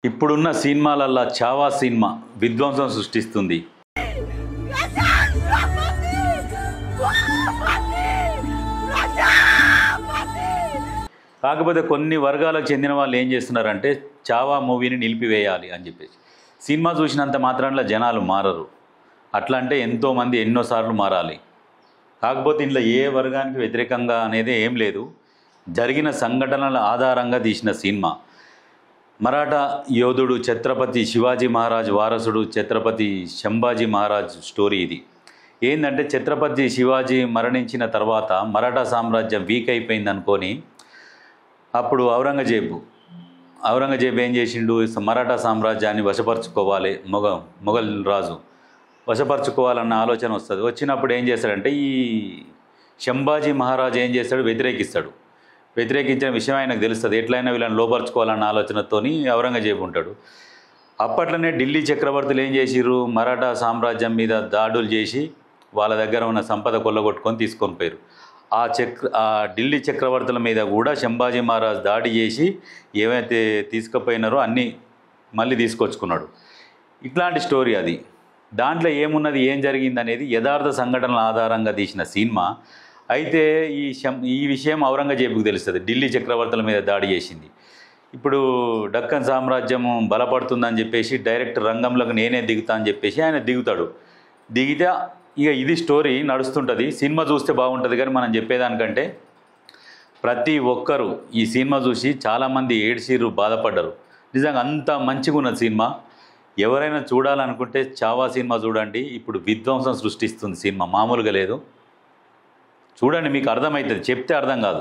ఇప్పుడున్న సినిమాలల్లా చావా సినిమా విధ్వంసం సృష్టిస్తుంది. కాకపోతే కొన్ని వర్గాలకు చెందిన వాళ్ళు ఏం చేస్తున్నారంటే చావా మూవీని నిలిపివేయాలి అని చెప్పేసి. సినిమా చూసినంత మాత్రాన జనాలు మారరు. అట్లా అంటే ఎంతోమంది ఎన్నోసార్లు మారాలి. కాకపోతే ఇంట్లో ఏ వర్గానికి వ్యతిరేకంగా అనేది ఏం లేదు. జరిగిన సంఘటనల ఆధారంగా తీసిన సినిమా. మరాఠా యోధుడు ఛత్రపతి శివాజీ మహారాజ్ వారసుడు ఛత్రపతి సంభాజీ మహారాజ్ స్టోరీ ఇది. ఏంటంటే ఛత్రపతి శివాజీ మరణించిన తర్వాత మరాఠా సామ్రాజ్యం వీక్ అయిపోయింది అనుకొని అప్పుడు ఔరంగజేబు ఏం చేసిండు, మరాఠా సామ్రాజ్యాన్ని వశపరుచుకోవాలి, మొఘల్ రాజు వశపరుచుకోవాలన్న ఆలోచన వస్తుంది. వచ్చినప్పుడు ఏం చేస్తాడంటే ఈ సంభాజీ మహారాజు ఏం చేస్తాడు, వ్యతిరేకించిన విషయం ఆయనకు తెలుస్తుంది. ఎట్లయినా వీళ్ళని లోపరుచుకోవాలన్న ఆలోచనతోని ఔరంగజేబు ఉంటాడు. అప్పట్లోనే ఢిల్లీ చక్రవర్తులు ఏం చేసిర్రు, మరాఠా సామ్రాజ్యం మీద దాడులు చేసి వాళ్ళ దగ్గర ఉన్న సంపద కొల్లగొట్టుకొని తీసుకొని పోయారు. ఆ ఢిల్లీ చక్రవర్తుల మీద కూడా సంభాజీ మహారాజ్ దాడి చేసి ఏమైతే తీసుకుపోయినారో అన్నీ మళ్ళీ తీసుకొచ్చుకున్నాడు. ఇట్లాంటి స్టోరీ అది. దాంట్లో ఏమున్నది, ఏం జరిగింది అనేది యథార్థ సంఘటనల ఆధారంగా తీసిన సినిమా. అయితే ఈ విషయం ఔరంగజేబుకు తెలుస్తుంది, ఢిల్లీ చక్రవర్తుల మీద దాడి చేసింది. ఇప్పుడు డక్కన్ సామ్రాజ్యం బలపడుతుందని చెప్పేసి డైరెక్ట్ రంగంలోకి నేనే దిగుతా అని చెప్పేసి ఆయన దిగితే ఇక ఇది స్టోరీ నడుస్తుంటుంది. సినిమా చూస్తే బాగుంటుంది, కానీ మనం చెప్పేదానికంటే ప్రతి ఒక్కరూ ఈ సినిమా చూసి చాలామంది ఏడ్చిర్రు, బాధపడ్డారు. నిజంగా అంత మంచిగా ఉన్న సినిమా. ఎవరైనా చూడాలనుకుంటే చావా సినిమా చూడండి. ఇప్పుడు విధ్వంసం సృష్టిస్తుంది సినిమా, మామూలుగా లేదు. చూడండి, మీకు అర్థమవుతుంది, చెప్తే అర్థం కాదు.